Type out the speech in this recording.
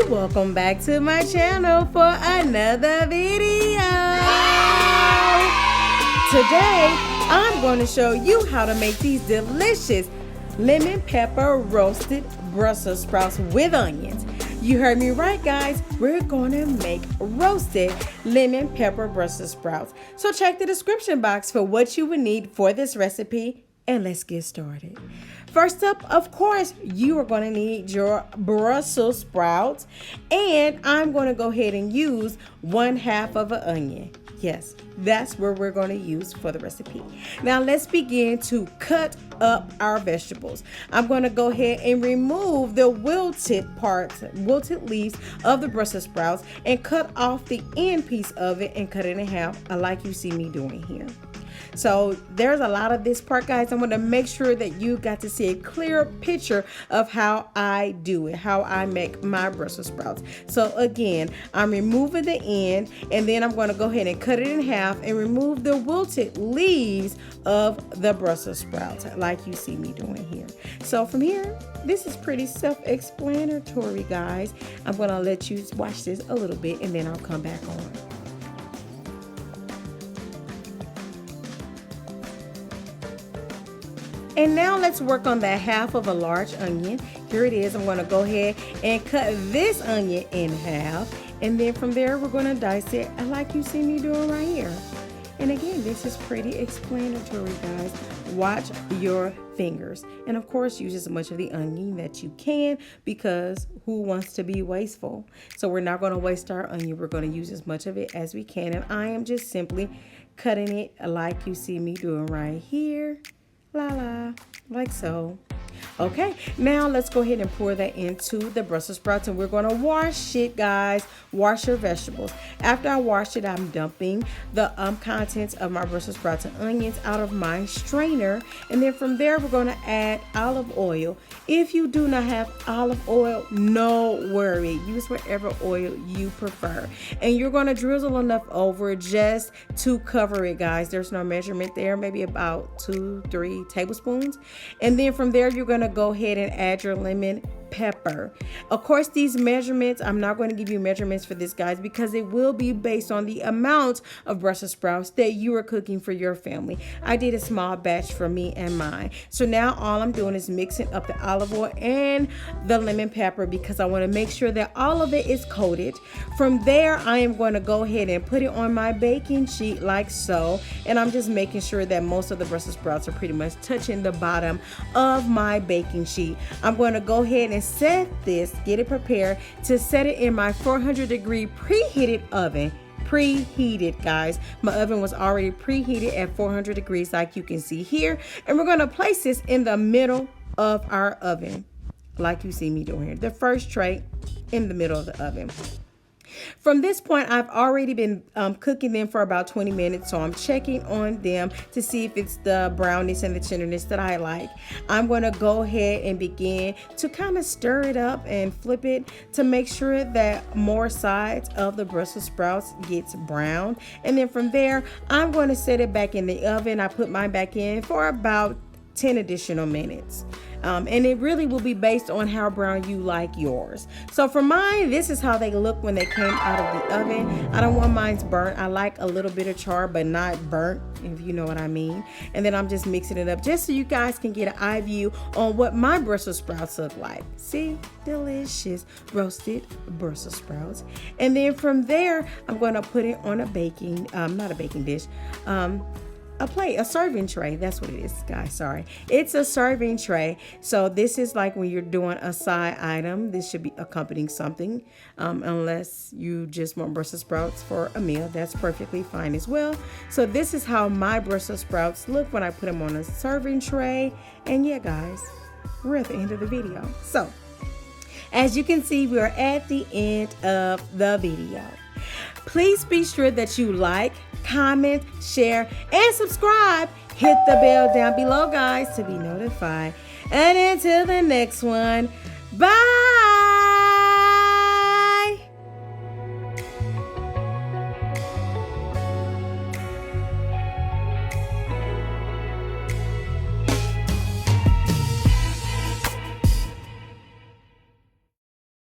welcome back to my channel for another video. Today, I'm going to show you how to make these delicious lemon pepper roasted Brussels sprouts with onions. You heard me right, guys. We're going to make roasted lemon pepper Brussels sprouts. So check the description box for what you would need for this recipe, and let's get started. First up, of course, you are going to need your Brussels sprouts, and I'm going to go ahead and use 1/2 of an onion. Yes, that's where we're going to use for the recipe. Now let's begin to cut up our vegetables. I'm going to go ahead and remove the wilted leaves of the Brussels sprouts and cut off the end piece of it and cut it in half, like you see me doing here. So there's a lot of this part, guys. I want to make sure that you got to see a clear picture of how I do it, how I make my Brussels sprouts. So again, I'm removing the end, and then I'm going to go ahead and cut it in half and remove the wilted leaves of the Brussels sprouts, like you see me doing here. So from here, this is pretty self-explanatory, guys. I'm going to let you watch this a little bit, and then I'll come back on. And now let's work on that 1/2 of a large onion. Here it is. I'm going to go ahead and cut this onion in half. And then from there, we're going to dice it like you see me doing right here. And again, this is pretty explanatory, guys. Watch your fingers. And of course, use as much of the onion that you can, because who wants to be wasteful? So we're not going to waste our onion. We're going to use as much of it as we can. And I am just simply cutting it like you see me doing right here. Like so. Okay, now let's go ahead and pour that into the Brussels sprouts, and we're going to wash it, guys. Wash your vegetables. After I wash it, I'm dumping the contents of my Brussels sprouts and onions out of my strainer, and then from there we're going to add olive oil. If you do not have olive oil, no worry. Use whatever oil you prefer, and you're going to drizzle enough over just to cover it, guys. There's no measurement there, maybe about 2-3 tablespoons, and then from there you're going to go ahead and add your lemon pepper. Of course, these measurements, I'm not going to give you measurements for this, guys, because it will be based on the amount of Brussels sprouts that you are cooking for your family. I did a small batch for me and mine. So now all I'm doing is mixing up the olive oil and the lemon pepper, because I want to make sure that all of it is coated. From there, I am going to go ahead and put it on my baking sheet like so. And I'm just making sure that most of the Brussels sprouts are pretty much touching the bottom of my baking sheet. I'm going to go ahead and set this, get it prepared to set it in my 400-degree preheated oven. Preheated, guys. My oven was already preheated at 400 degrees, like you can see here. And we're going to place this in the middle of our oven, like you see me doing here. The first tray in the middle of the oven. From this point, I've already been cooking them for about 20 minutes, so I'm checking on them to see if it's the brownness and the tenderness that I like. I'm going to go ahead and begin to kind of stir it up and flip it to make sure that more sides of the Brussels sprouts gets brown. And then from there, I'm going to set it back in the oven. I put mine back in for about 10 additional minutes. And it really will be based on how brown you like yours. So for mine, this is how they look when they came out of the oven. I don't want mine burnt. I like a little bit of char, but not burnt, if you know what I mean. And then I'm just mixing it up just so you guys can get an eye view on what my Brussels sprouts look like. See? Delicious roasted Brussels sprouts. And then from there, I'm going to put it on a baking, not a baking dish, a plate, a serving tray. That's what it is, guys. Sorry. It's a serving tray. So this is like when you're doing a side item. This should be accompanying something, unless you just want Brussels sprouts for a meal. That's perfectly fine as well. So this is how my Brussels sprouts look when I put them on a serving tray. And yeah, guys, we're at the end of the video. So as you can see, we're at the end of the video. Please be sure that you like, comment, share, and subscribe. Hit the bell down below, guys, to be notified. And until the next one, bye.